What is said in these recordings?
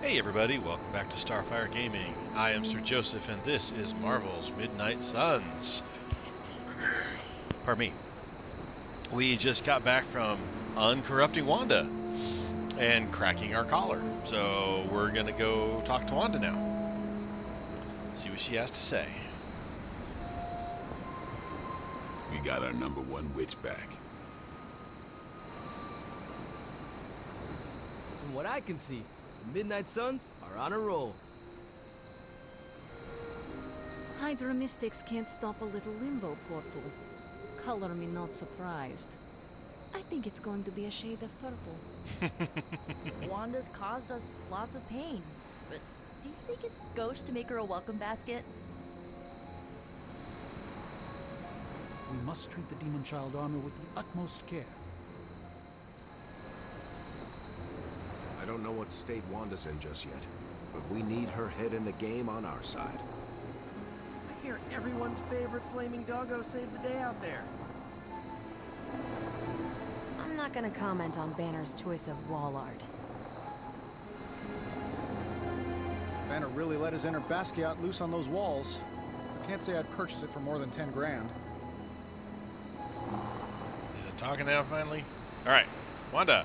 Hey everybody, welcome back to Starfyre Gaming. I am Sir Joseph and this is Marvel's Midnight Suns. Pardon me. We just got back from uncorrupting Wanda and cracking our collar. So we're going to go talk to Wanda now. See what she has to say. We got our #1 witch back. From what I can see, the Midnight Suns are on a roll. Hydra mystics can't stop a little limbo portal. Color me not surprised. I think it's going to be a shade of purple. Wanda's caused us lots of pain, but do you think it's gauche to make her a welcome basket? We must treat the Demon Child armor with the utmost care. I don't know what state Wanda's in just yet, but we need her head in the game on our side. I hear everyone's favorite flaming doggo saved the day out there. I'm not gonna comment on Banner's choice of wall art. Banner really let his inner Basquiat loose on those walls. I can't say I'd purchase it for more than 10 grand. Is it talking now finally? Alright, Wanda.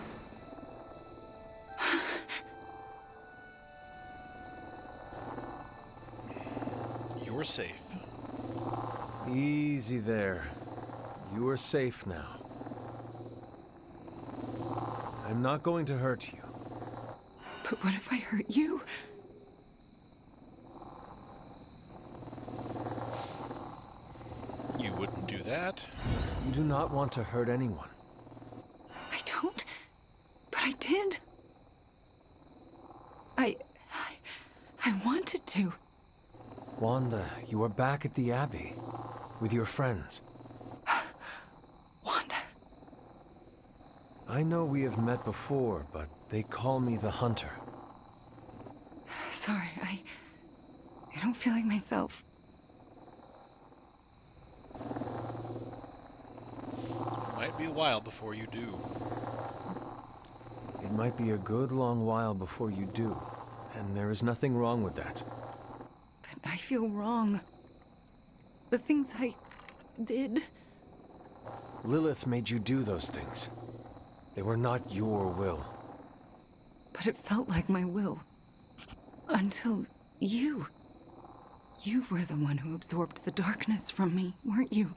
You're safe. Easy there. You are safe now. I'm not going to hurt you. But what if I hurt you? You wouldn't do that. You do not want to hurt anyone. I don't, but I did. I wanted to. Wanda, you are back at the Abbey with your friends. Wanda. I know we have met before, but they call me the Hunter. Sorry, I don't feel like myself. Might be a while before you do. It might be a good long while before you do, and there is nothing wrong with that. But I feel wrong. The things I did. Lilith made you do those things. They were not your will. But it felt like my will. Until you. You were the one who absorbed the darkness from me, weren't you?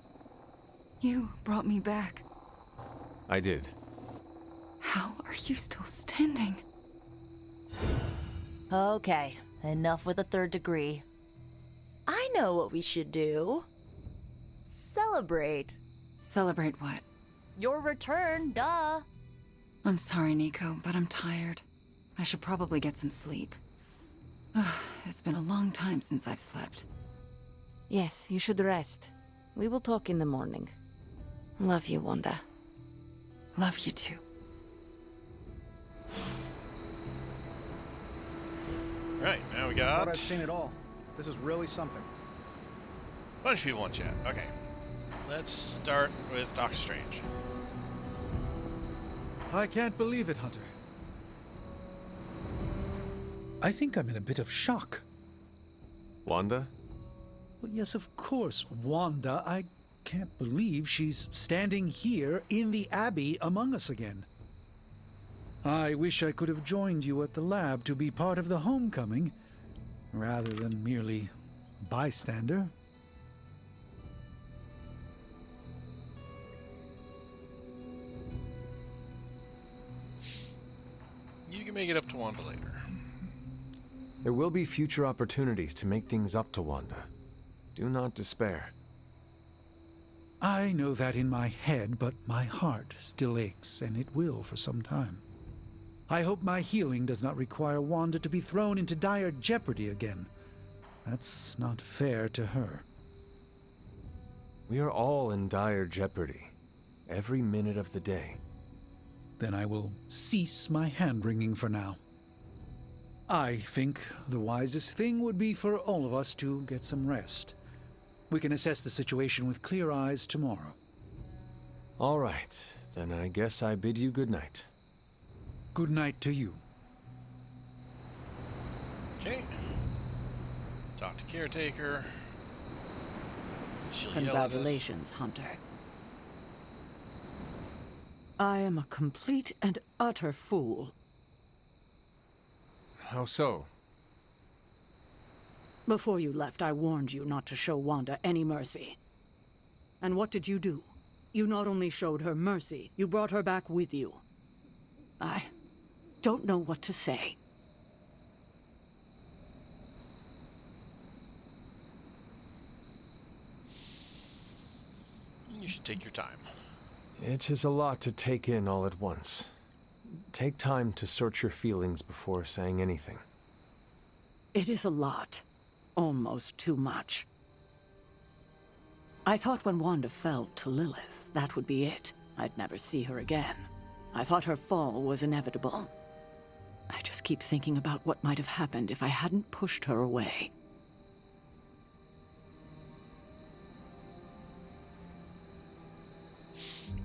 You brought me back. I did. How are you still standing? Okay, enough with the third degree. I know what we should do. Celebrate. Celebrate what? Your return, duh. I'm sorry, Nico, but I'm tired. I should probably get some sleep. Ugh, it's been a long time since I've slept. Yes, you should rest. We will talk in the morning. Love you, Wanda. Love you too. Right, now we Thought got I'd seen it all. This is really something. a bunch of people in chat. Okay. Let's start with Doctor Strange. I can't believe it, Hunter. I think I'm in a bit of shock. Wanda? Well, yes, of course, Wanda. I can't believe she's standing here in the Abbey among us again. I wish I could have joined you at the lab to be part of the homecoming, rather than merely bystander. You can make it up to Wanda later. There will be future opportunities to make things up to Wanda. Do not despair. I know that in my head, but my heart still aches, and it will for some time. I hope my healing does not require Wanda to be thrown into dire jeopardy again. That's not fair to her. We are all in dire jeopardy, every minute of the day. Then I will cease my hand-wringing for now. I think the wisest thing would be for all of us to get some rest. We can assess the situation with clear eyes tomorrow. All right, then I guess I bid you good night. Good night to you. Okay. Talk to caretaker. She'll yell at us. Congratulations, Hunter. I am a complete and utter fool. How so? Before you left, I warned you not to show Wanda any mercy. And what did you do? You not only showed her mercy, you brought her back with you. I don't know what to say. You should take your time. It is a lot to take in all at once. Take time to search your feelings before saying anything. It is a lot. Almost too much. I thought when Wanda fell to Lilith, that would be it. I'd never see her again. I thought her fall was inevitable. I just keep thinking about what might have happened if I hadn't pushed her away.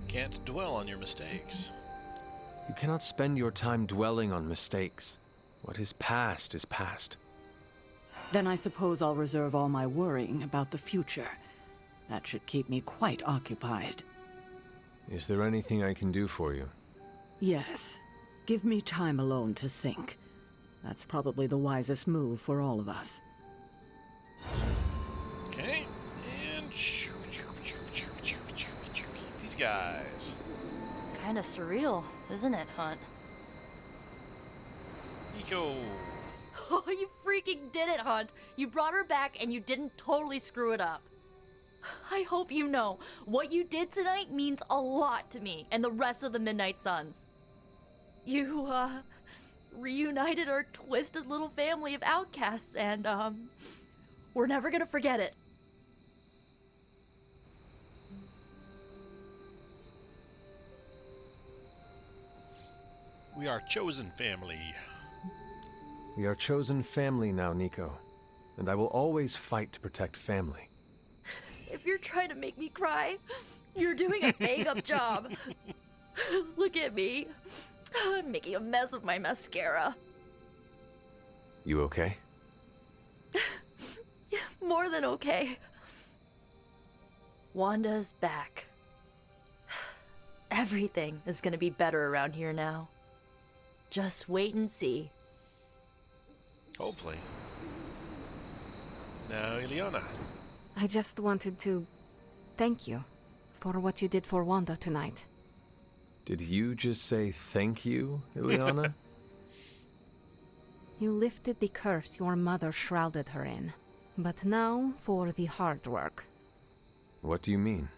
Can't dwell on your mistakes. You cannot spend your time dwelling on mistakes. What is past is past. Then I suppose I'll reserve all my worrying about the future. That should keep me quite occupied. Is there anything I can do for you? Yes. Give me time alone to think. That's probably the wisest move for all of us. Okay. And these guys. Kinda surreal, isn't it, Hunt? Nico. Oh, you freaking did it, Hunt! You brought her back and you didn't totally screw it up. I hope you know, what you did tonight means a lot to me and the rest of the Midnight Suns. You, reunited our twisted little family of outcasts and, we're never gonna forget it. We are chosen family. We are chosen family now, Nico. And I will always fight to protect family. If you're trying to make me cry, you're doing a bang-up job. Look at me. I'm making a mess of my mascara. You okay? More than okay. Wanda's back. Everything is gonna be better around here now. Just wait and see. Hopefully. Now, Ileana. I just wanted to thank you for what you did for Wanda tonight. Did you just say thank you, Ileana? You lifted the curse your mother shrouded her in. But now for the hard work. What do you mean?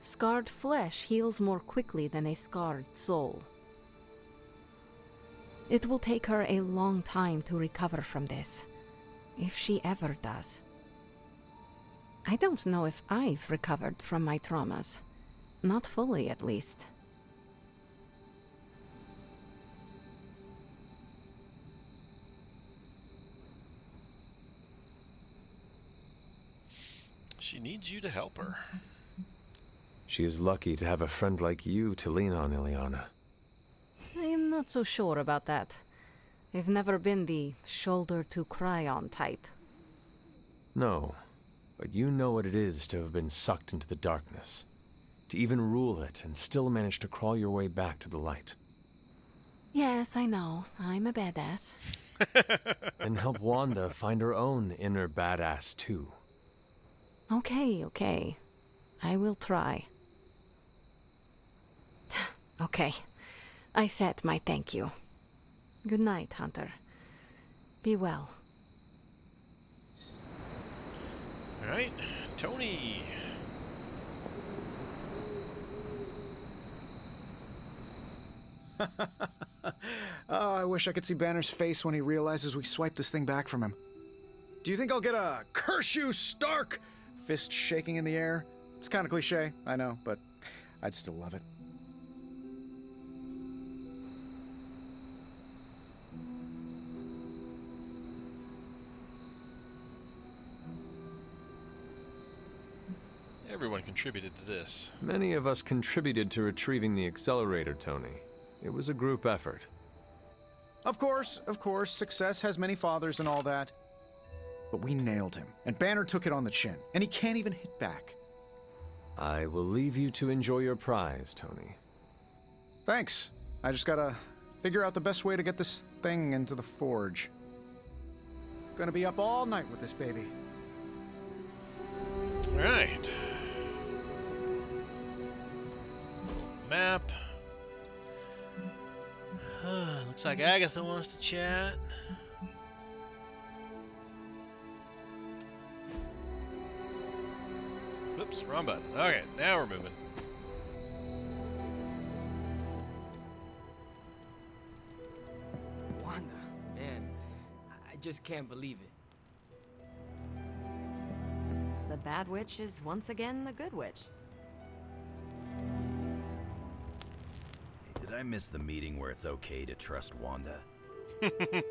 Scarred flesh heals more quickly than a scarred soul. It will take her a long time to recover from this, if she ever does. I don't know if I've recovered from my traumas. Not fully, at least. She needs you to help her. She is lucky to have a friend like you to lean on, Ileana. I'm not so sure about that. I've never been the shoulder to cry on type. No, but you know what it is to have been sucked into the darkness. To even rule it and still manage to crawl your way back to the light. Yes, I know. I'm a badass. And help Wanda find her own inner badass too. Okay. I will try. Okay. I said my thank you. Good night, Hunter. Be well. All right, Tony. Oh, I wish I could see Banner's face when he realizes we swiped this thing back from him. Do you think I'll get a "curse you, Stark" fist shaking in the air? It's kind of cliche, I know, but I'd still love it. Everyone contributed to this. Many of us contributed to retrieving the accelerator, Tony. It was a group effort. Of course, success has many fathers and all that. But we nailed him, and Banner took it on the chin, and he can't even hit back. I will leave you to enjoy your prize, Tony. Thanks. I just gotta figure out the best way to get this thing into the forge. Gonna be up all night with this baby. Alright. Map. Looks like Agatha wants to chat. Whoops, wrong button. Okay, now we're moving. Wanda, man, I just can't believe it. The bad witch is once again the good witch. Hey, did I miss the meeting where it's okay to trust Wanda? I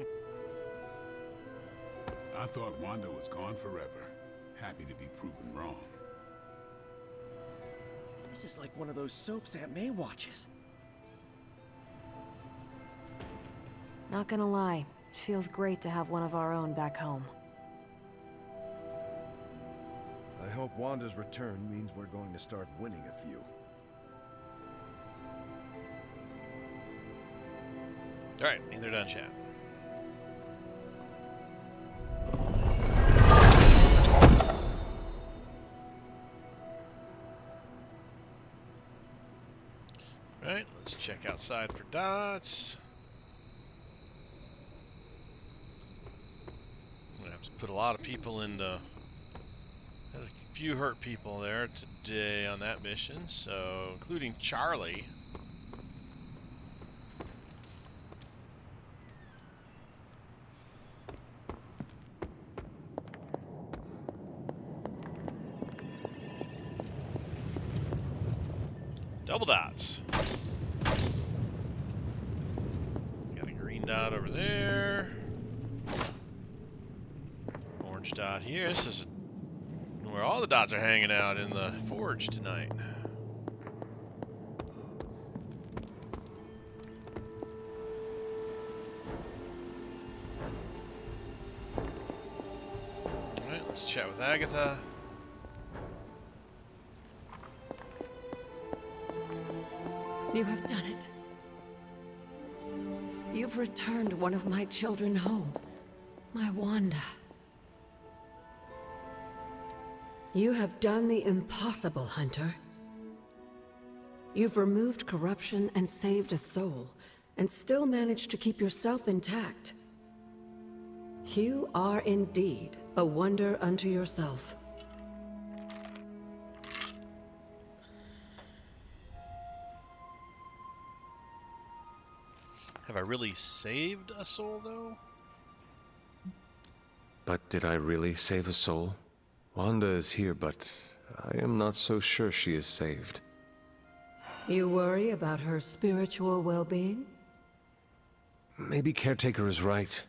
thought Wanda was gone forever. Happy to be proven wrong. This is like one of those soaps Aunt May watches. Not gonna lie, it feels great to have one of our own back home. I hope Wanda's return means we're going to start winning a few. Alright, either done chat. Alright, let's check outside for dots. I'm gonna have to put a lot of people in the... Had a few hurt people there today on that mission, so including Charlie. Double dots. Got a green dot over there. Orange dot here. This is where all the dots are hanging out in the forge tonight. Alright, let's chat with Agatha. You have done it. You've returned one of my children home. My Wanda. You have done the impossible, Hunter. You've removed corruption and saved a soul, and still managed to keep yourself intact. You are indeed a wonder unto yourself. Have I really saved a soul, though? But did I really save a soul? Wanda is here, but I am not so sure she is saved. You worry about her spiritual well-being? Maybe Caretaker is right.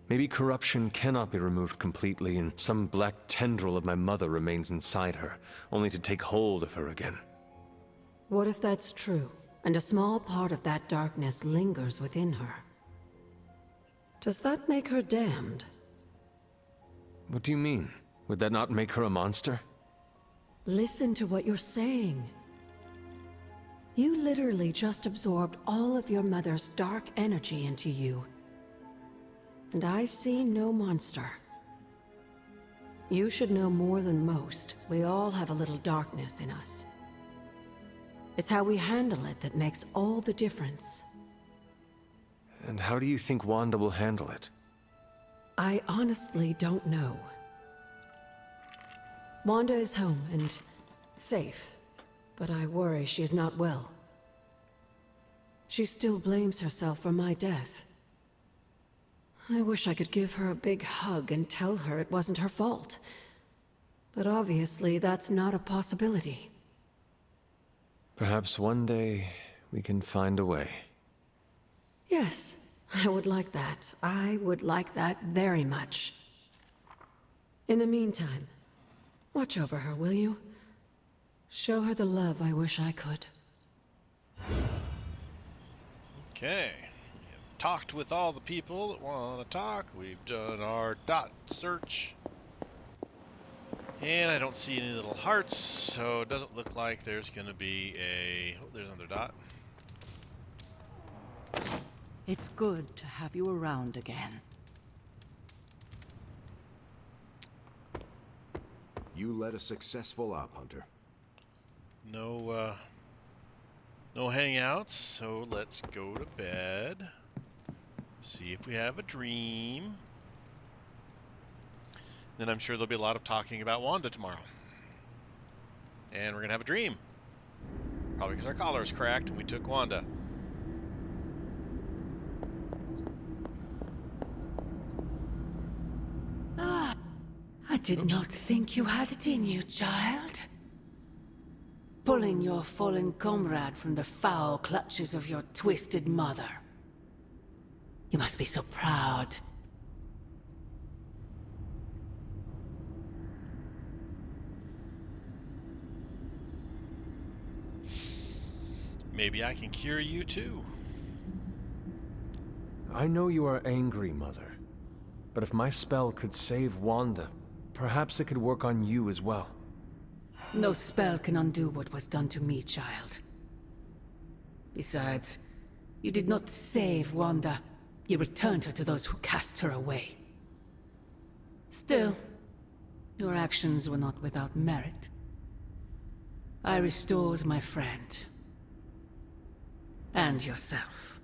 Maybe corruption cannot be removed completely, and some black tendril of my mother remains inside her, only to take hold of her again. What if that's true, and a small part of that darkness lingers within her? Does that make her damned? What do you mean? Would that not make her a monster? Listen to what you're saying. You literally just absorbed all of your mother's dark energy into you. And I see no monster. You should know more than most. We all have a little darkness in us. It's how we handle it that makes all the difference. And how do you think Wanda will handle it? I honestly don't know. Wanda is home and safe, but I worry she's not well. She still blames herself for my death. I wish I could give her a big hug and tell her it wasn't her fault. But obviously that's not a possibility. Perhaps one day we can find a way. Yes, I would like that. I would like that very much. In the meantime, watch over her, will you? Show her the love I wish I could. Okay. talked with all the people that want to talk. We've done our dot search. And I don't see any little hearts, so it doesn't look like there's going to be a... Oh, there's another dot. It's good to have you around again. You led a successful op, Hunter. No hangouts, so let's go to bed. See if we have a dream. Then I'm sure there'll be a lot of talking about Wanda tomorrow. And we're going to have a dream. Probably because our collar is cracked and we took Wanda. I did not think you had it in you, child. Pulling your fallen comrade from the foul clutches of your twisted mother. You must be so proud. Maybe I can cure you too. I know you are angry, Mother. But if my spell could save Wanda, perhaps it could work on you as well. No spell can undo what was done to me, child. Besides, you did not save Wanda. You returned her to those who cast her away. Still, your actions were not without merit. I restored my friend. And yourself.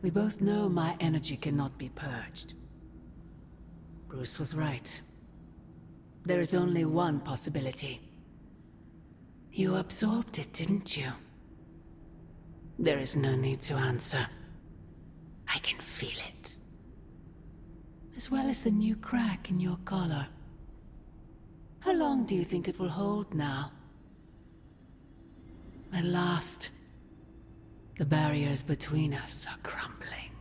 We both know my energy cannot be purged. Bruce was right. There is only one possibility. You absorbed it, didn't you? There is no need to answer. I can feel it. As well as the new crack in your collar. How long do you think it will hold now? At last, the barriers between us are crumbling.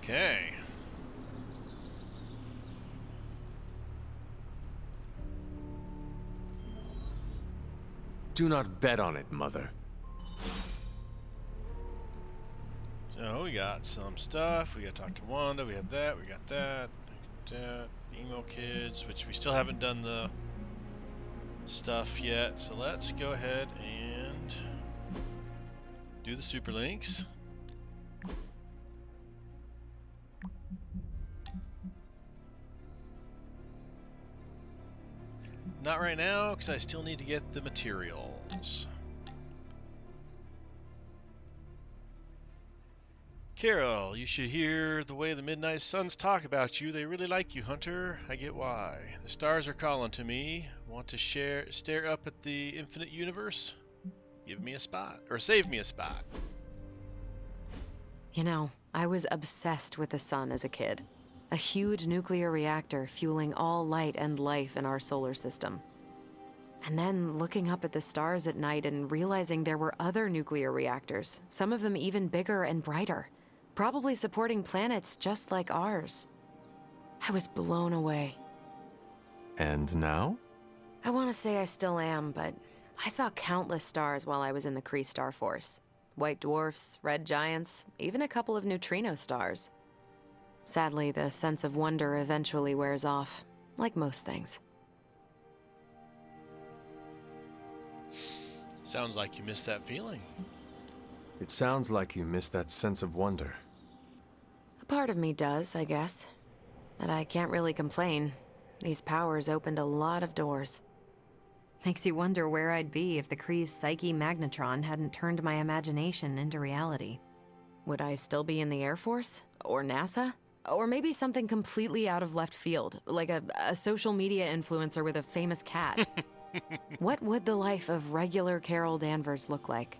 Okay. Do not bet on it, Mother. So we got some stuff. We got to talk to Wanda. We had that. We got that. Emo kids, which we still haven't done the stuff yet. So let's go ahead and do the super links. Not right now, because I still need to get the materials. Carol, you should hear the way the Midnight Suns talk about you. They really like you, Hunter. I get why. The stars are calling to me. Want to stare up at the infinite universe? Give me a spot, or save me a spot. You know, I was obsessed with the sun as a kid. A huge nuclear reactor fueling all light and life in our solar system. And then looking up at the stars at night and realizing there were other nuclear reactors, some of them even bigger and brighter, probably supporting planets just like ours. I was blown away. And now? I want to say I still am, but I saw countless stars while I was in the Kree Star Force. White dwarfs, red giants, even a couple of neutrino stars. Sadly, the sense of wonder eventually wears off, like most things. Sounds like you missed that feeling. It sounds like you miss that sense of wonder. A part of me does, I guess. But I can't really complain. These powers opened a lot of doors. Makes you wonder where I'd be if the Kree's psyche magnetron hadn't turned my imagination into reality. Would I still be in the Air Force? Or NASA? Or maybe something completely out of left field, like a social media influencer with a famous cat. What would the life of regular Carol Danvers look like?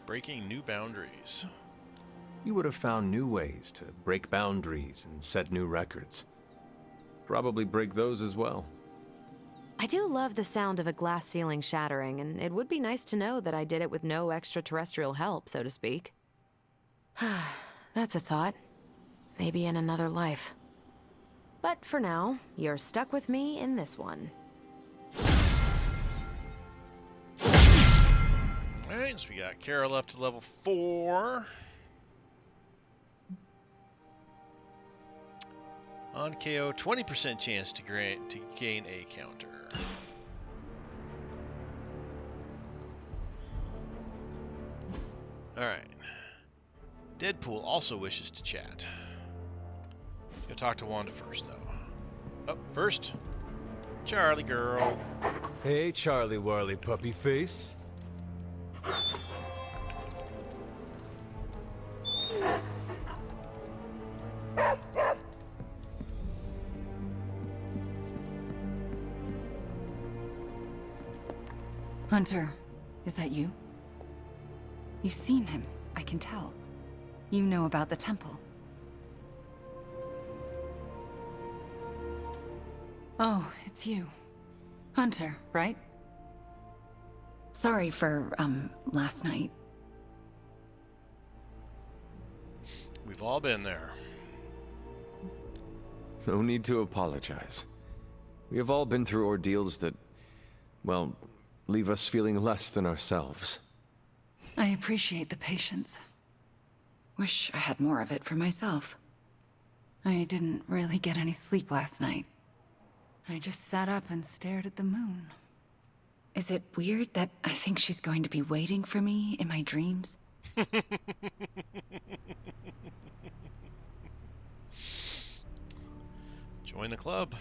Breaking new boundaries. You would have found new ways to break boundaries and set new records. Probably break those as well. I do love the sound of a glass ceiling shattering, and it would be nice to know that I did it with no extraterrestrial help, so to speak. That's a thought. Maybe in another life. But for now, you're stuck with me in this one. Alright, so we got Carol up to level 4. On KO, 20% chance to gain a counter. Alright. Deadpool also wishes to chat. Go talk to Wanda first, though. Oh, first, Charlie girl. Hey, Charlie Warley puppy face. Hunter, is that you? You've seen him, I can tell. You know about the temple. Oh, it's you. Hunter, right? Sorry for, last night. We've all been there. No need to apologize. We have all been through ordeals that, well, leave us feeling less than ourselves. I appreciate the patience. Wish I had more of it for myself. I didn't really get any sleep last night. I just sat up and stared at the moon. Is it weird that I think she's going to be waiting for me in my dreams? Join the club.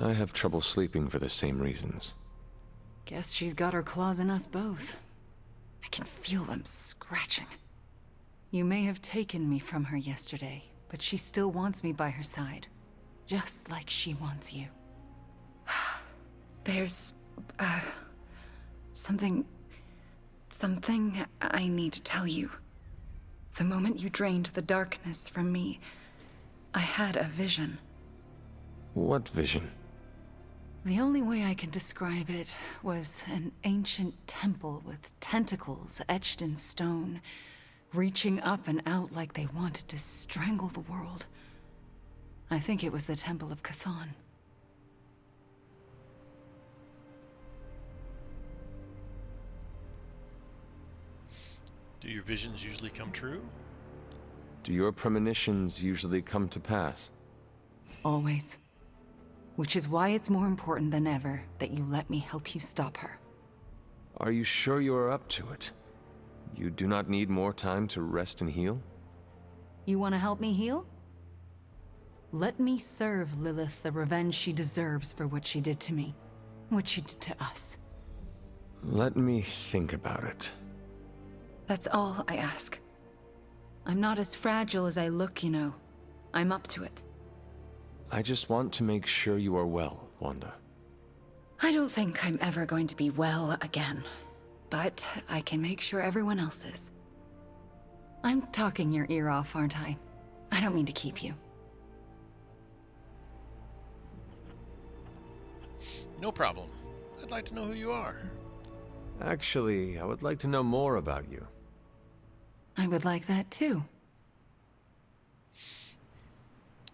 I have trouble sleeping for the same reasons. Guess she's got her claws in us both. I can feel them scratching. You may have taken me from her yesterday, but she still wants me by her side. Just like she wants you. There's, something I need to tell you. The moment you drained the darkness from me, I had a vision. What vision? The only way I can describe it was an ancient temple with tentacles etched in stone, reaching up and out like they wanted to strangle the world. I think it was the Temple of Chthon. Do your visions usually come true? Do your premonitions usually come to pass? Always. Which is why it's more important than ever that you let me help you stop her. Are you sure you are up to it? You do not need more time to rest and heal? You want to help me heal? Let me serve Lilith the revenge she deserves for what she did to me. What she did to us. Let me think about it. That's all I ask. I'm not as fragile as I look, you know. I'm up to it. I just want to make sure you are well, Wanda. I don't think I'm ever going to be well again. But I can make sure everyone else is. I'm talking your ear off, aren't I? I don't mean to keep you. No problem. I'd like to know who you are. Actually, I would like to know more about you. I would like that too.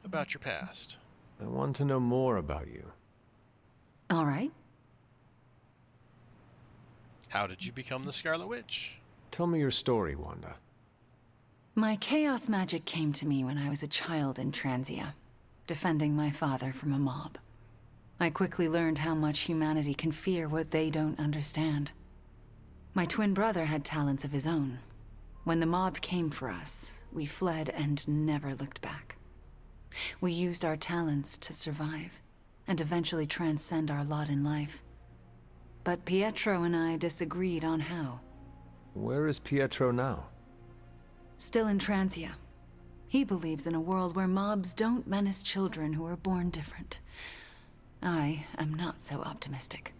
About your past. I want to know more about you. All right. How did you become the Scarlet Witch? Tell me your story, Wanda. My chaos magic came to me when I was a child in Transia, defending my father from a mob. I quickly learned how much humanity can fear what they don't understand. My twin brother had talents of his own. When the mob came for us, we fled and never looked back. We used our talents to survive, and eventually transcend our lot in life. But Pietro and I disagreed on how. Where is Pietro now? Still in Transia. He believes in a world where mobs don't menace children who are born different. I am not so optimistic.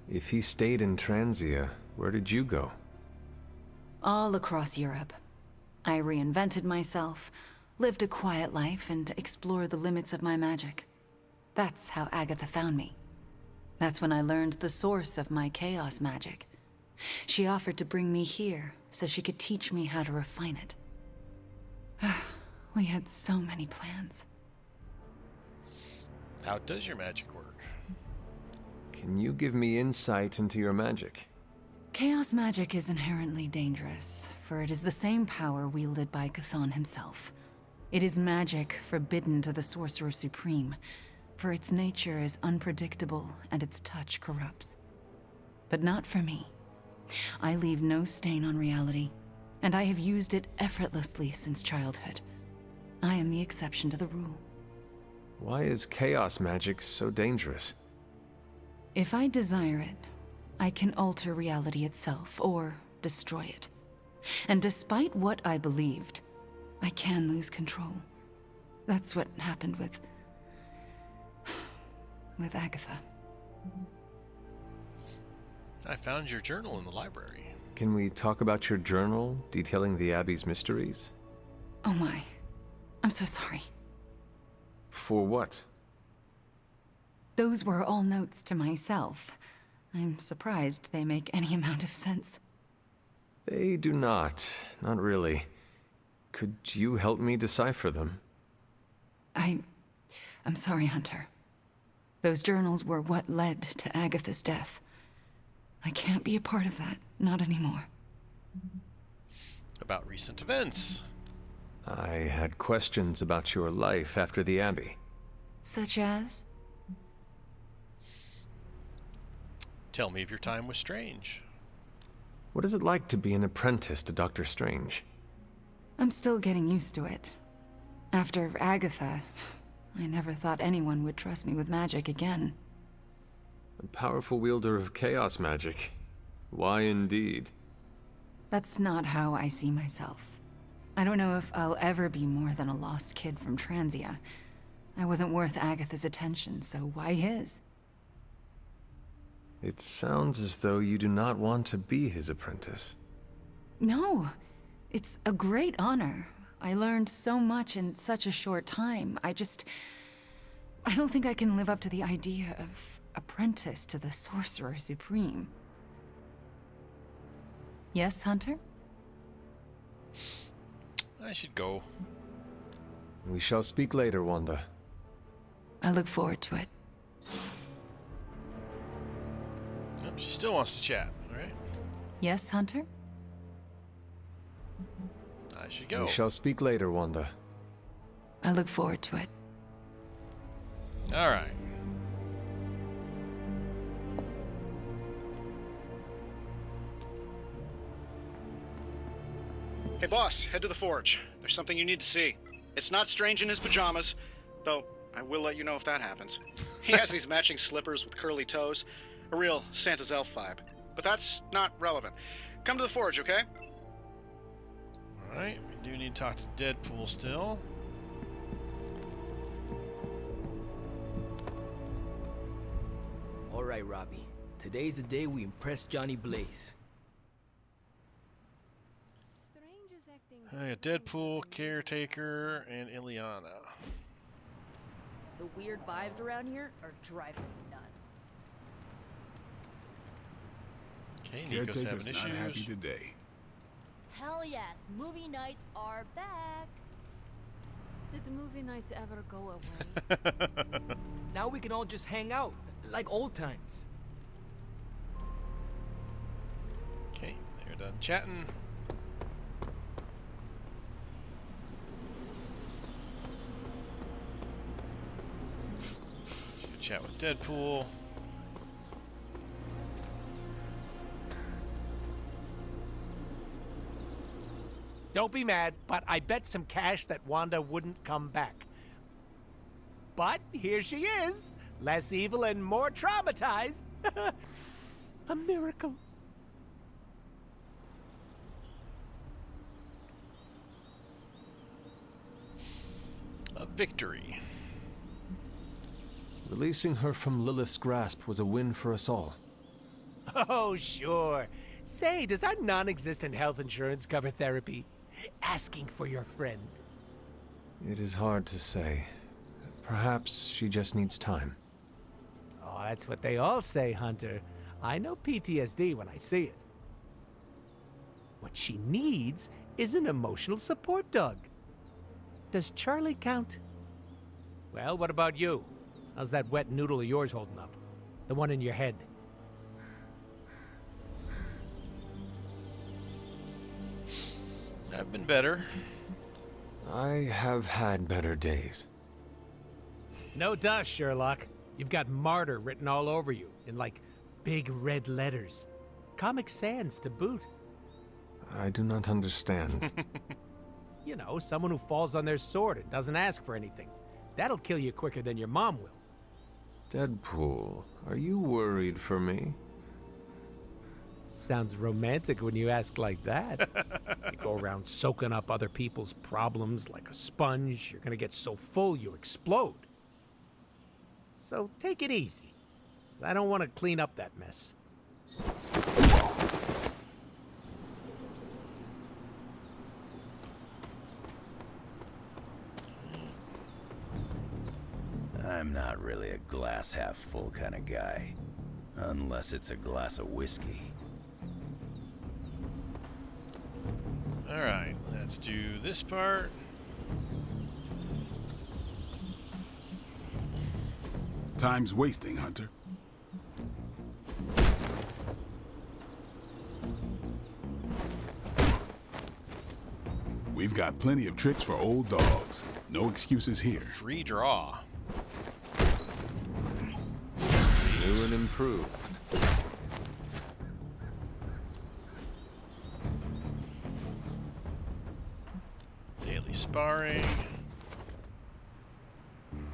If he stayed in Transia, where did you go? All across Europe. I reinvented myself, lived a quiet life, and explored the limits of my magic. That's how Agatha found me. That's when I learned the source of my chaos magic. She offered to bring me here so she could teach me how to refine it. We had so many plans. How does your magic work? Can you give me insight into your magic? Chaos magic is inherently dangerous, for it is the same power wielded by Chthon himself. It is magic forbidden to the Sorcerer Supreme, for its nature is unpredictable and its touch corrupts. But not for me. I leave no stain on reality, and I have used it effortlessly since childhood. I am the exception to the rule. Why is chaos magic so dangerous? If I desire it, I can alter reality itself, or destroy it. And despite what I believed, I can lose control. That's what happened with Agatha. I found your journal in the library. Can we talk about your journal detailing the Abbey's mysteries? Oh my. I'm so sorry. For what? Those were all notes to myself. I'm surprised they make any amount of sense. They do not. Not really. Could you help me decipher them? I'm sorry, Hunter. Those journals were what led to Agatha's death. I can't be a part of that. Not anymore. About recent events. I had questions about your life after the Abbey. Such as? Tell me of your time with Strange. What is it like to be an apprentice to Dr. Strange? I'm still getting used to it. After Agatha, I never thought anyone would trust me with magic again. A powerful wielder of chaos magic. Why indeed? That's not how I see myself. I don't know if I'll ever be more than a lost kid from Transia. I wasn't worth Agatha's attention, so why his? It sounds as though you do not want to be his apprentice. No, it's a great honor. I learned so much in such a short time. I don't think I can live up to the idea of apprentice to the Sorcerer Supreme. Yes, Hunter? I should go. We shall speak later, Wanda. I look forward to it. Oh, she still wants to chat, alright? Yes, Hunter? I should go. We shall speak later, Wanda. I look forward to it. Alright. Hey boss, head to the forge. There's something you need to see. It's not Strange in his pajamas, though I will let you know if that happens. He has these matching slippers with curly toes. A real Santa's elf vibe. But that's not relevant. Come to the forge, okay? Alright, we do need to talk to Deadpool still. Alright, Robbie. Today's the day we impress Johnny Blaze. I got Deadpool, Caretaker, and Ileana. The weird vibes around here are driving me nuts. Okay, Nico's having Caretaker's not happy issues. today. Hell yes, movie nights are back. Did the movie nights ever go away? Now we can all just hang out, like old times. Okay, they're done chatting. Should chat with Deadpool. Don't be mad, but I bet some cash that Wanda wouldn't come back. But here she is, less evil and more traumatized. A miracle. A victory. Releasing her from Lilith's grasp was a win for us all. Oh, sure. Say, does our non-existent health insurance cover therapy? Asking for your friend. It is hard to say. Perhaps she just needs time. Oh, that's what they all say, Hunter. I know PTSD when I see it. What she needs is an emotional support dog. Does Charlie count? Well, what about you? How's that wet noodle of yours holding up? The one in your head. I've been better. I have had better days. No dust, Sherlock. You've got martyr written all over you in, like, big red letters. Comic Sans to boot. I do not understand. You know, someone who falls on their sword and doesn't ask for anything. That'll kill you quicker than your mom will. Deadpool, are you worried for me? Sounds romantic when you ask like that. You go around soaking up other people's problems like a sponge. You're gonna get so full you explode. So take it easy. I don't want to clean up that mess. I'm not really a glass half full kind of guy. Unless it's a glass of whiskey. Alright, let's do this part. Time's wasting, Hunter. We've got plenty of tricks for old dogs. No excuses here. Free draw. New and improved. Daily sparring.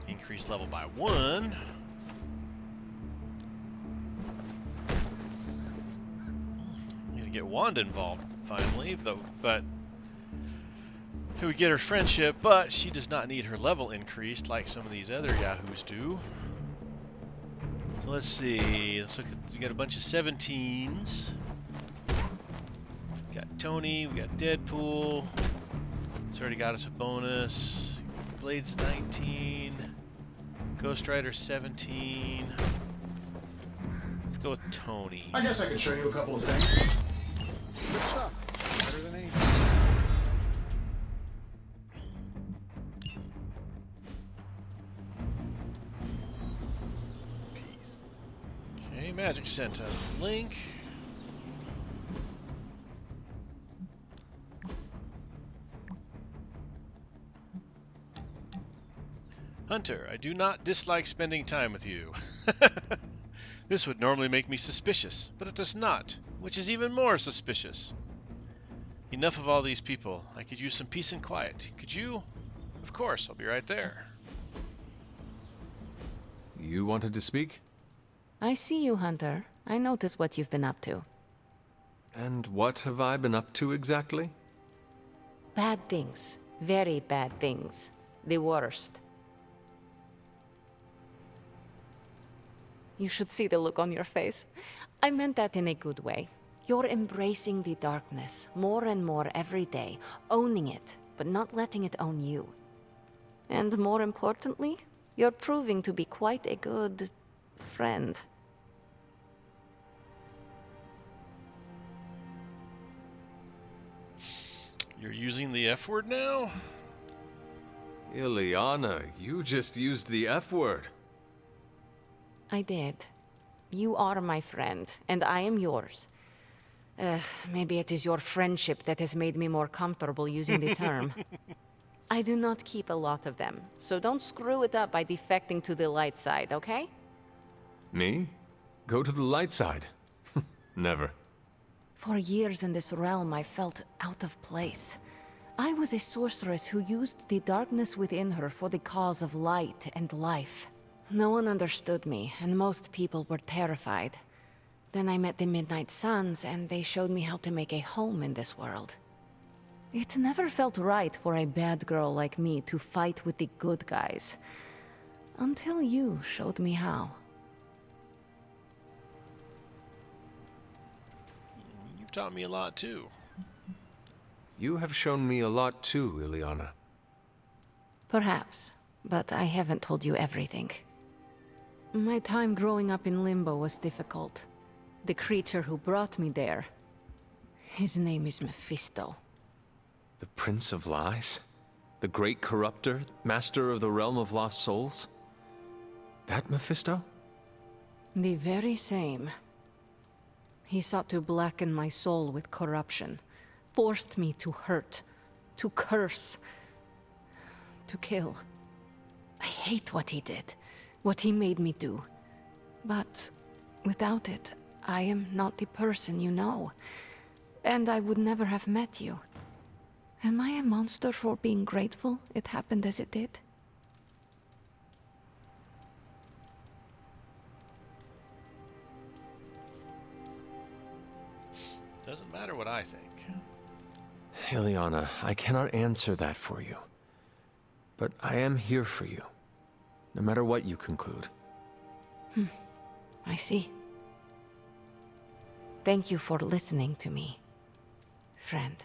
Increase level by 1. Gonna get Wanda involved finally, though, but who would get her friendship, but she does not need her level increased like some of these other yahoos do. So let's see. Let's look at. We got a bunch of 17s. We got Tony. We got Deadpool. It's already got us a bonus. Blade's 19. Ghost Rider 17. Let's go with Tony. I guess I could show you a couple of things. Good stuff. Better than anything. Okay, Magic sent a link. Hunter, I do not dislike spending time with you. This would normally make me suspicious, but it does not, which is even more suspicious. Enough of all these people. I could use some peace and quiet. Could you? Of course, I'll be right there. You wanted to speak? I see you, Hunter. I notice what you've been up to. And what have I been up to exactly? Bad things. Very bad things. The worst. You should see the look on your face. I meant that in a good way. You're embracing the darkness more and more every day, owning it, but not letting it own you. And more importantly, you're proving to be quite a good friend. You're using the F word now? Ileana, you just used the F word. I did. You are my friend, and I am yours. Maybe it is your friendship that has made me more comfortable using the term. I do not keep a lot of them, so don't screw it up by defecting to the light side, okay? Me? Go to the light side? Never. For years in this realm, I felt out of place. I was a sorceress who used the darkness within her for the cause of light and life. No one understood me, and most people were terrified. Then I met the Midnight Suns, and they showed me how to make a home in this world. It never felt right for a bad girl like me to fight with the good guys. Until you showed me how. You've taught me a lot too. You have shown me a lot too, Ileana. Perhaps, but I haven't told you everything. My time growing up in Limbo was difficult. The creature who brought me there, his name is Mephisto. The Prince of Lies? The great corruptor, master of the realm of lost souls? That Mephisto? The very same. He sought to blacken my soul with corruption, forced me to hurt, to curse, to kill. I hate what he did, what he made me do. But without it, I am not the person you know, and I would never have met you. Am I a monster for being grateful it happened as it did? Doesn't matter what I think. Ileana, I cannot answer that for you. But I am here for you, no matter what you conclude. I see. Thank you for listening to me, friend.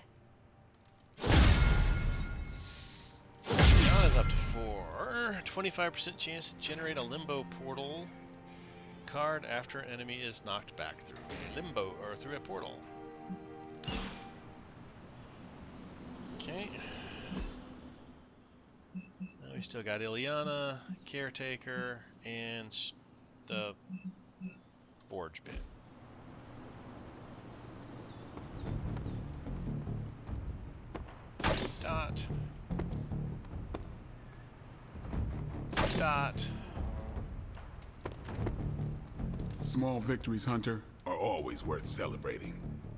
Ileana's up to 4. 25% chance to generate a limbo portal card after an enemy is knocked back through a limbo or through a portal. Okay. Now we still got Ileana, Caretaker, and the Forge bit. Dot. Dot. Small victories, Hunter, are always worth celebrating.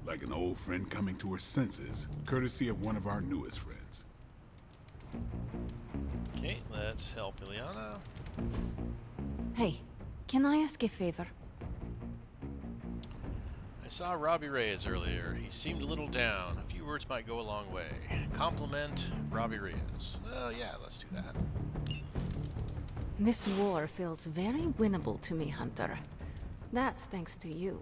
Like an old friend coming to her senses, courtesy of one of our newest friends. Okay, let's help Ileana. Hey, can I ask a favor? I saw Robbie Reyes earlier. He seemed a little down. A few words might go a long way. Compliment Robbie Reyes. Oh yeah, let's do that. This war feels very winnable to me, Hunter. That's thanks to you.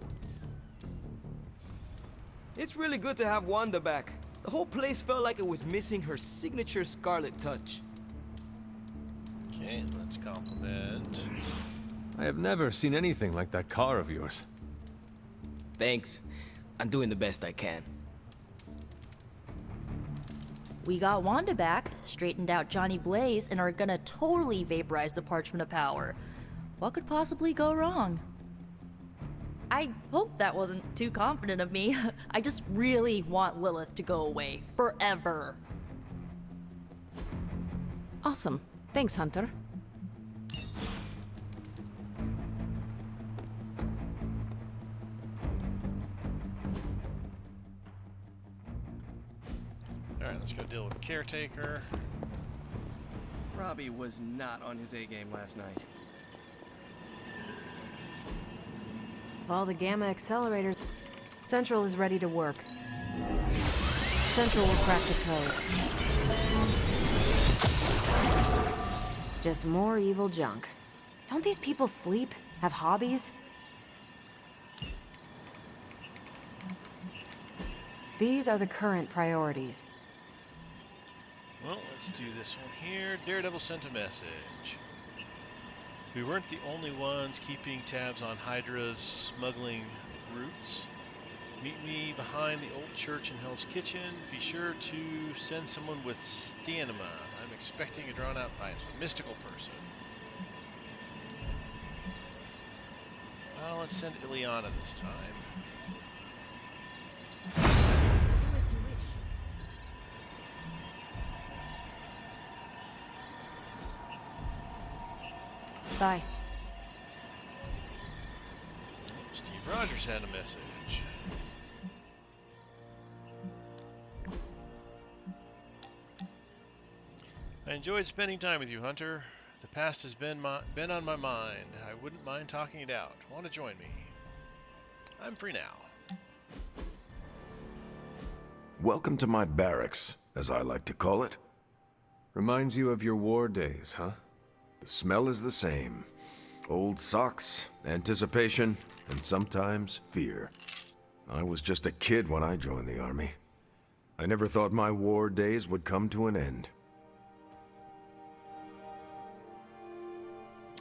It's really good to have Wanda back. The whole place felt like it was missing her signature Scarlet touch. Okay, let's compliment. I have never seen anything like that car of yours. Thanks. I'm doing the best I can. We got Wanda back, straightened out Johnny Blaze, and are gonna totally vaporize the Parchment of Power. What could possibly go wrong? I hope that wasn't too confident of me. I just really want Lilith to go away. Forever. Awesome. Thanks, Hunter. Alright, let's go deal with Caretaker. Robbie was not on his A game last night. With all the gamma accelerators, Central is ready to work. Central will crack the code. Just more evil junk. Don't these people sleep? Have hobbies? These are the current priorities. Well, let's do this one here. Daredevil sent a message. We weren't the only ones keeping tabs on Hydra's smuggling routes. Meet me behind the old church in Hell's Kitchen. Be sure to send someone with stamina. I'm expecting a drawn-out fight. It's a mystical person. Well, let's send Ileana this time. Bye. Steve Rogers had a message. I enjoyed spending time with you, Hunter. The past has been on my mind. I wouldn't mind talking it out. Want to join me? I'm free now. Welcome to my barracks, as I like to call it. Reminds you of your war days, huh? The smell is the same. Old socks, anticipation, and sometimes fear. I was just a kid when I joined the army. I never thought my war days would come to an end.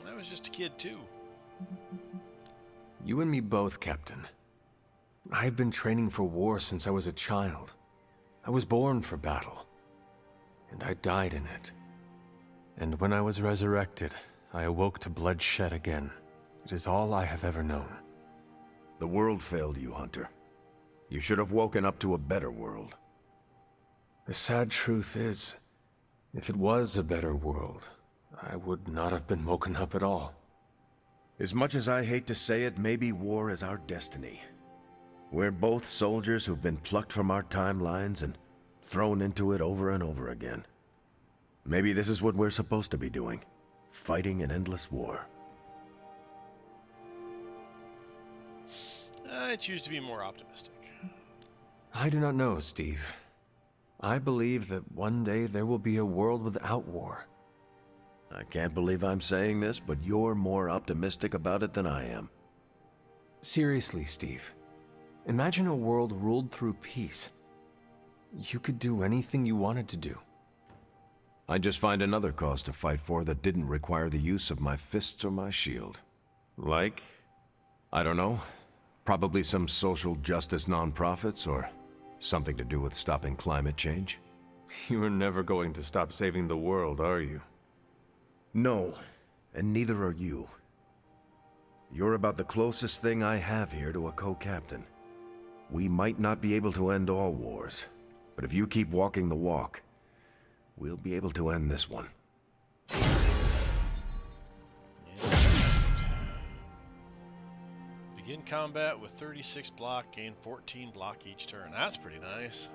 I was just a kid, too. You and me both, Captain. I've been training for war since I was a child. I was born for battle. and I died in it. And when I was resurrected, I awoke to bloodshed again. It is all I have ever known. The world failed you, Hunter. You should have woken up to a better world. The sad truth is, if it was a better world, I would not have been woken up at all. As much as I hate to say it, maybe war is our destiny. We're both soldiers who've been plucked from our timelines and thrown into it over and over again. Maybe this is what we're supposed to be doing, fighting an endless war. I choose to be more optimistic. I do not know, Steve. I believe that one day there will be a world without war. I can't believe I'm saying this, but you're more optimistic about it than I am. Seriously, Steve. Imagine a world ruled through peace. You could do anything you wanted to do. I'd just find another cause to fight for that didn't require the use of my fists or my shield. Like? I don't know. Probably some social justice nonprofits or something to do with stopping climate change. You are never going to stop saving the world, are you? No, and neither are you. You're about the closest thing I have here to a co-captain. We might not be able to end all wars, but if you keep walking the walk, we'll be able to end this one. Begin combat with 36 block, gain 14 block each turn. That's pretty nice.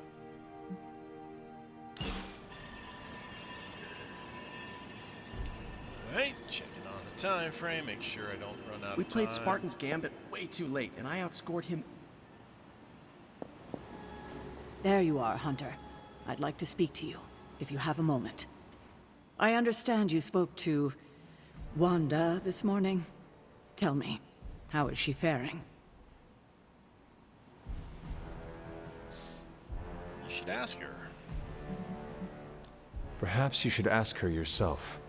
Alright, checking on the time frame, make sure I don't run out of time. We played Spartan's Gambit way too late, and I outscored him. There you are, Hunter. I'd like to speak to you, if you have a moment. I understand you spoke to Wanda this morning. Tell me, how is she faring? You should ask her. Perhaps you should ask her yourself.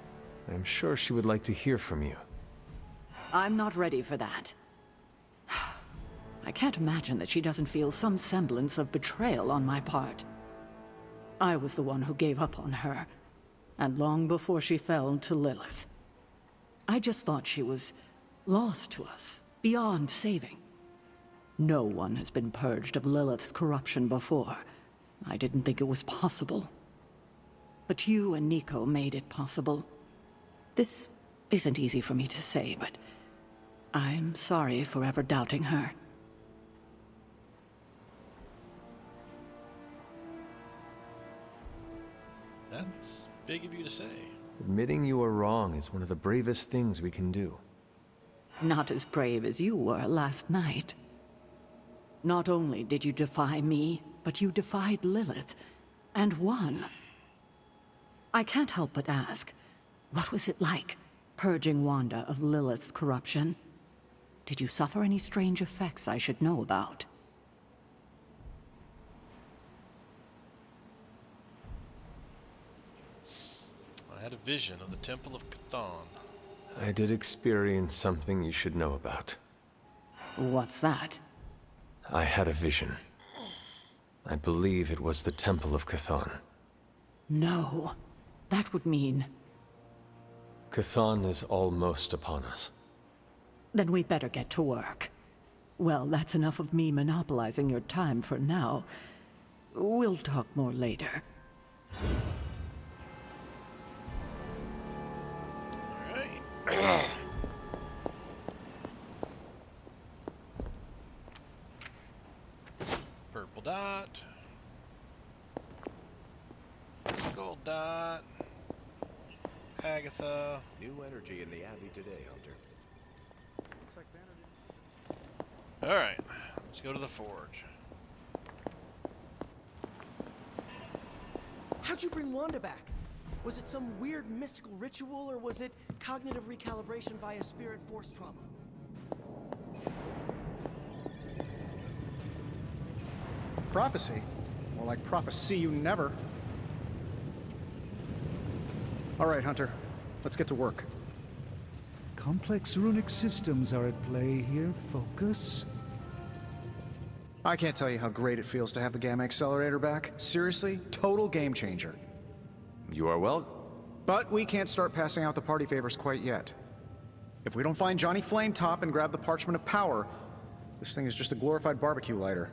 I'm sure she would like to hear from you. I'm not ready for that. I can't imagine that she doesn't feel some semblance of betrayal on my part. I was the one who gave up on her, and long before she fell to Lilith. I just thought she was lost to us, beyond saving. No one has been purged of Lilith's corruption before. I didn't think it was possible. But you and Nico made it possible. This isn't easy for me to say, but I'm sorry for ever doubting her. That's big of you to say. Admitting you are wrong is one of the bravest things we can do. Not as brave as you were last night. Not only did you defy me, but you defied Lilith, and won. I can't help but ask, what was it like, purging Wanda of Lilith's corruption? Did you suffer any strange effects I should know about? I had a vision of the Temple of Chthon. I did experience something you should know about. What's that? I had a vision. I believe it was the Temple of Chthon. No. That would mean... Chthon is almost upon us. Then we'd better get to work. Well, that's enough of me monopolizing your time for now. We'll talk more later. Alright. Purple dot. Gold dot. Agatha. New energy in the Abbey today, Hunter. Alright, let's go to the forge. How'd you bring Wanda back? Was it some weird mystical ritual, or was it cognitive recalibration via spirit force trauma? Prophecy? More like prophecy you never. All right, Hunter. Let's get to work. Complex runic systems are at play here. Focus. I can't tell you how great it feels to have the Gamma Accelerator back. Seriously, total game changer. You are well. But we can't start passing out the party favors quite yet. If we don't find Johnny Flametop and grab the Parchment of Power, this thing is just a glorified barbecue lighter.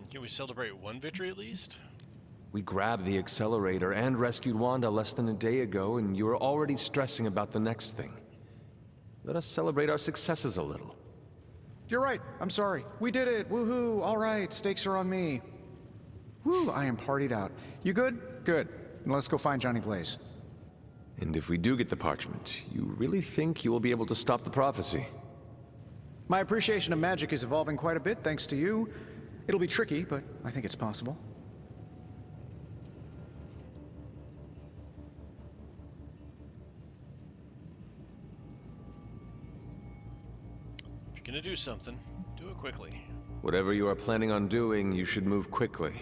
Can we celebrate one victory at least? We grabbed the accelerator and rescued Wanda less than a day ago, and you are already stressing about the next thing. Let us celebrate our successes a little. You're right. I'm sorry. We did it. Woohoo. All right. Stakes are on me. Woo, I am partied out. You good? Good. Then let's go find Johnny Blaze. And if we do get the parchment, you really think you will be able to stop the prophecy? My appreciation of magic is evolving quite a bit thanks to you. It'll be tricky, but I think it's possible. If you're gonna do something, do it quickly. Whatever you are planning on doing, you should move quickly.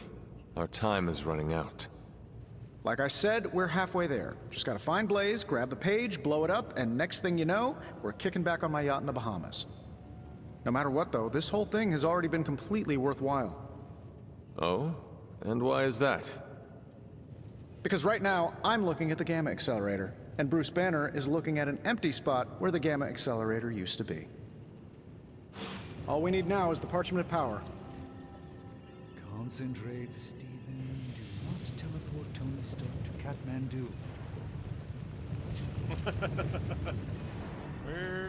Our time is running out. Like I said, we're halfway there. Just gotta find Blaze, grab the page, blow it up, and next thing you know, we're kicking back on my yacht in the Bahamas. No matter what, though, this whole thing has already been completely worthwhile. Oh? And why is that? Because right now, I'm looking at the Gamma Accelerator, and Bruce Banner is looking at an empty spot where the Gamma Accelerator used to be. All we need now is the Parchment of Power. Concentrate, Stephen. Do not teleport Tony Stark to Kathmandu.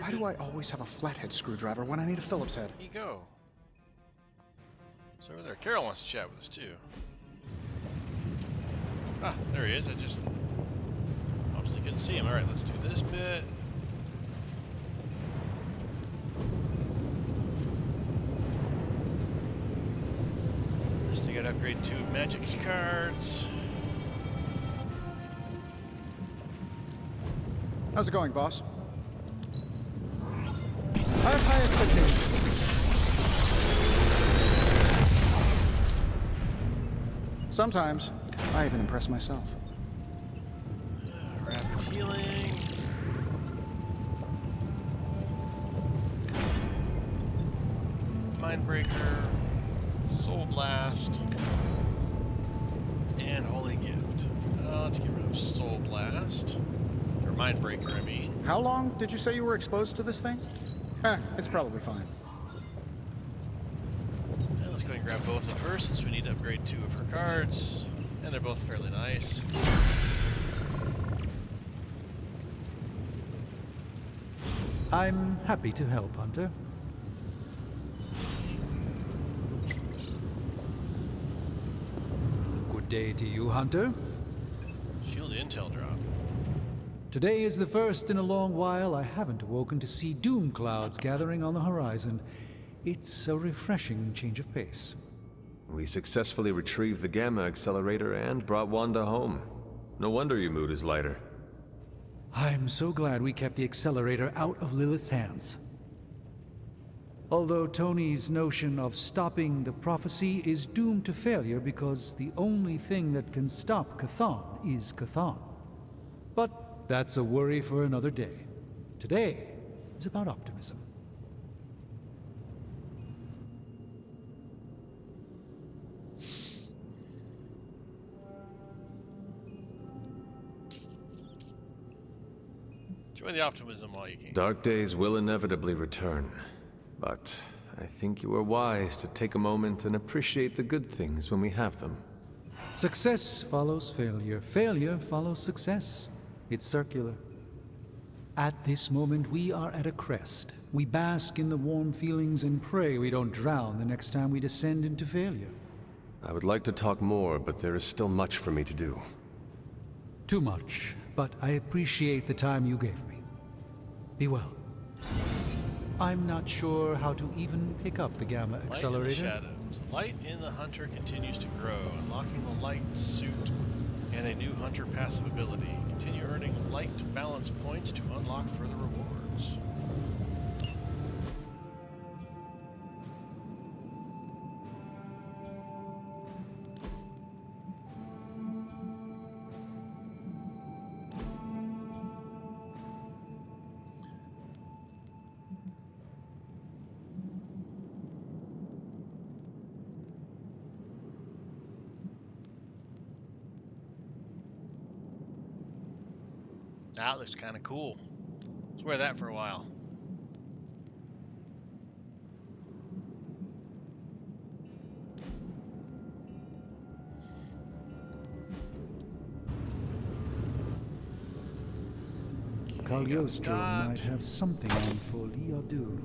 Why do I always have a flathead screwdriver when I need a Phillips head? Where'd he go? He's over there. Carol wants to chat with us too. Ah, there he is. I just obviously couldn't see him. Alright, let's do this bit. Just gotta upgrade 2 of Magik's cards. How's it going, boss? I have high expectations. Sometimes, I even impress myself. Rapid healing. Mindbreaker. Soul Blast. And Holy Gift. Let's get rid of Soul Blast. Or Mindbreaker, I mean. How long did you say you were exposed to this thing? It's probably fine. Let's go ahead and grab both of them first, since we need to upgrade 2 of her cards. And they're both fairly nice. I'm happy to help, Hunter. Good day to you, Hunter. Shield intel drop. Today is the first in a long while I haven't awoken to see doom clouds gathering on the horizon. It's a refreshing change of pace. We successfully retrieved the Gamma Accelerator and brought Wanda home. No wonder your mood is lighter. I'm so glad we kept the accelerator out of Lilith's hands. Although Tony's notion of stopping the prophecy is doomed to failure because the only thing that can stop Chthon is Chthon. But that's a worry for another day. Today is about optimism. Enjoy the optimism while you can. Dark days will inevitably return, but I think you are wise to take a moment and appreciate the good things when we have them. Success follows failure. Failure follows success. It's circular. At this moment, we are at a crest. We bask in the warm feelings and pray we don't drown the next time we descend into failure. I would like to talk more, but there is still much for me to do. Too much, but I appreciate the time you gave me. Be well. I'm not sure how to even pick up the Gamma Accelerator. Light in the shadows. Light in the Hunter continues to grow, unlocking the light suit and a new Hunter passive ability. Continue earning light balance points to unlock further rewards. That looks kind of cool. Let's wear that for a while. Cagliostro might have something on for Leodu.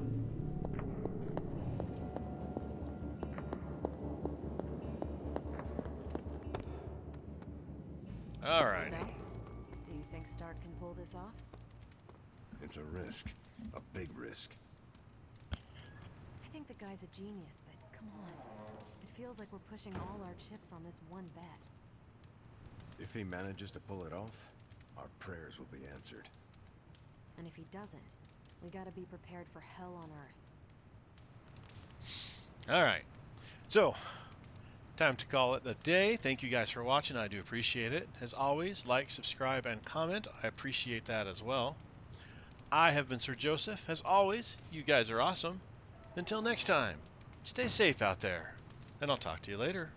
All right. So, do you think Stark can pull this off? It's a risk. A big risk. I think the guy's a genius, but come on. It feels like we're pushing all our chips on this one bet. If he manages to pull it off, our prayers will be answered. And if he doesn't, we gotta be prepared for hell on Earth. All right. So, time to call it a day. Thank you guys for watching. I do appreciate it. As always, like, subscribe, and comment. I appreciate that as well. I have been Sir Joseph. As always, you guys are awesome. Until next time, stay safe out there, and I'll talk to you later.